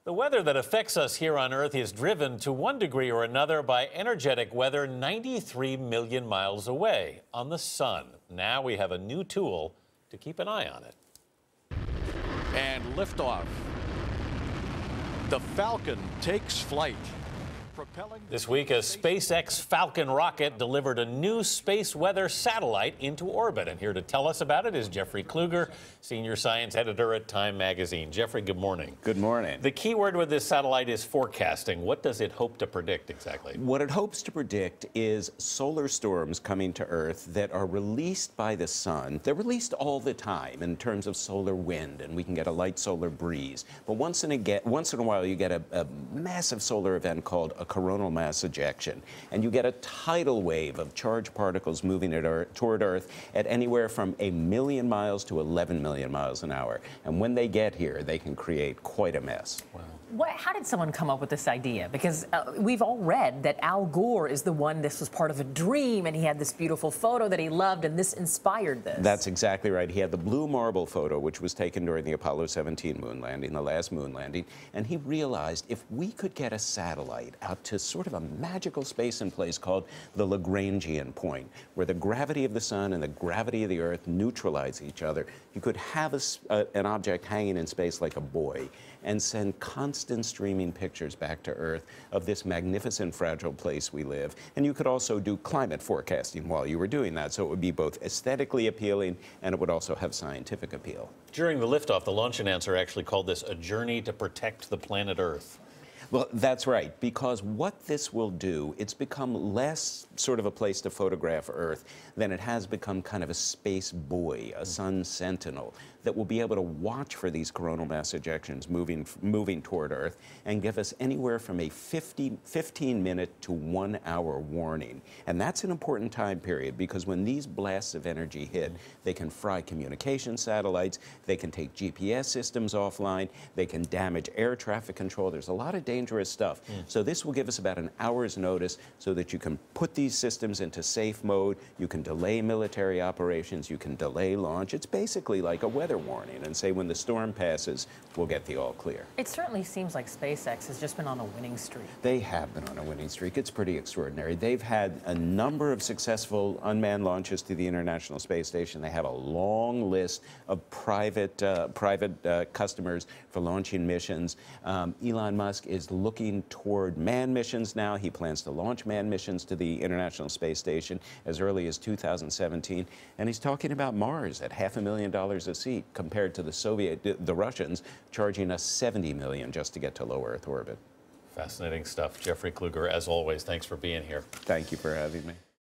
The weather that affects us here on Earth is driven to one degree or another by energetic weather 93 million miles away on the sun. Now we have a new tool to keep an eye on it. And liftoff. The Falcon takes flight. This week, a SpaceX Falcon rocket delivered a new space weather satellite into orbit. And here to tell us about it is Jeffrey Kluger, senior science editor at Time magazine. Jeffrey, good morning. Good morning. The key word with this satellite is forecasting. What does it hope to predict exactly? What it hopes to predict is solar storms coming to Earth that are released by the sun. They're released all the time in terms of solar wind, and we can get a light solar breeze. But once in a while, you get a massive solar event called a coronal mass ejection, and you get a tidal wave of charged particles moving toward Earth at anywhere from 1 million miles to 11 million miles an hour. And when they get here, they can create quite a mess. Wow. How did someone come up with this idea? Because we've all read that Al Gore is the one, this was part of a dream, and he had this beautiful photo that he loved, and this inspired this. That's exactly right. He had the blue marble photo, which was taken during the Apollo 17 moon landing, the last moon landing, and he realized if we could get a satellite out to sort of a magical space and place called the Lagrangian point, where the gravity of the sun and the gravity of the Earth neutralize each other, you could have an object hanging in space like a buoy and send constant streaming pictures back to Earth of this magnificent, fragile place we live. And you could also do climate forecasting while you were doing that, so it would be both aesthetically appealing and it would also have scientific appeal. During the liftoff, the launch announcer actually called this a journey to protect the planet Earth. Well, that's right, because what this will do, it's become less sort of a place to photograph Earth than it has become kind of a space buoy, a sun sentinel, that will be able to watch for these coronal mass ejections moving toward Earth and give us anywhere from a 15-minute to 1-hour warning. And that's an important time period because when these blasts of energy hit, they can fry communication satellites, they can take GPS systems offline, they can damage air traffic control. There's a lot of dangerous stuff. So this will give us about an hour's notice so that you can put these systems into safe mode, you can delay military operations, you can delay launch. It's basically like a weather warning and say when the storm passes, we'll get the all clear. It certainly seems like SpaceX has just been on a winning streak. They have been on a winning streak. It's pretty extraordinary. They've had a number of successful unmanned launches to the International Space Station. They have a long list of private customers for launching missions. Elon Musk is looking toward manned missions now. He plans to launch manned missions to the International Space Station as early as 2017. And he's talking about Mars at $500,000 a seat compared to the Russians charging us $70 million just to get to low Earth orbit. Fascinating stuff. Jeffrey Kluger, as always, thanks for being here. Thank you for having me.